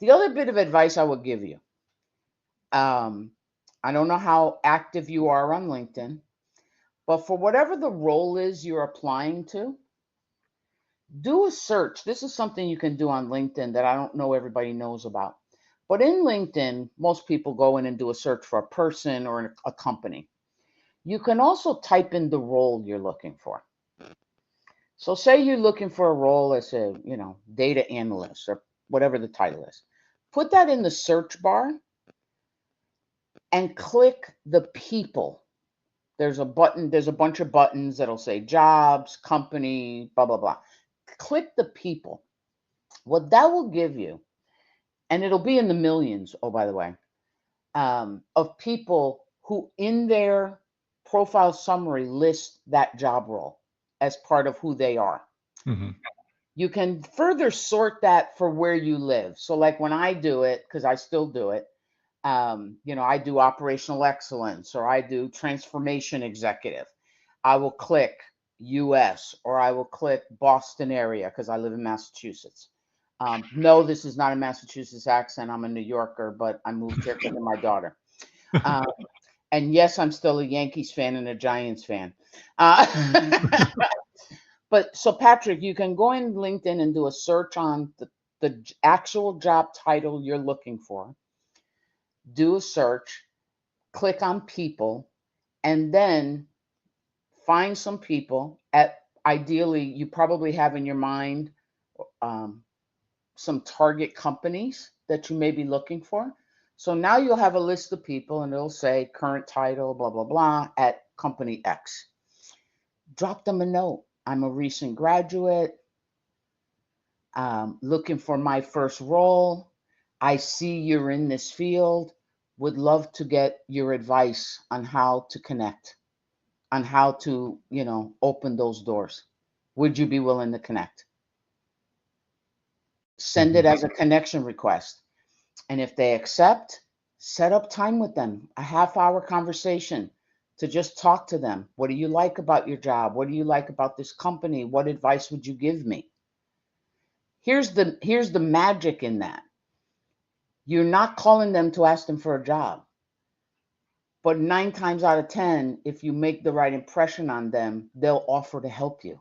The other bit of advice I would give you, um, I don't know how active you are on LinkedIn, but for whatever the role is you're applying to, do a search. This is something you can do on LinkedIn that I don't know everybody knows about. But in LinkedIn, most people go in and do a search for a person or a company. You can also type in the role you're looking for. So say you're looking for a role as a, data analyst or whatever the title is. Put that in the search bar and click the people. There's a button, there's a bunch of buttons that'll say jobs, company, blah, blah, blah. Click the people. What that will give you, and it'll be in the millions, oh, by the way, of people who in their profile summary list that job role as part of who they are. Mm-hmm. You can further sort that for where you live. So like when I do it, because I still do it, I do operational excellence or I do transformation executive. I will click US or I will click Boston area because I live in Massachusetts. No, this is not a Massachusetts accent. I'm a New Yorker, but I moved here because of my daughter. Um, and yes, I'm still a Yankees fan and a Giants fan. Uh, but so, Patrick, you can go in LinkedIn and do a search on the actual job title you're looking for, do a search, click on people, and then find some people at ideally you probably have in your mind um, some target companies that you may be looking for. So now you'll have a list of people and it'll say current title, blah, blah, blah, at company X. Drop them a note. I'm a recent graduate, looking for my first role. I see you're in this field. Would love to get your advice on how to connect, on how to, open those doors. Would you be willing to connect? Send Mm-hmm. it as a connection request. And if they accept, set up time with them, a half-hour conversation to just talk to them. What do you like about your job? What do you like about this company? What advice would you give me? Here's the magic in that. You're not calling them to ask them for a job. But 9 times out of 10, if you make the right impression on them, they'll offer to help you.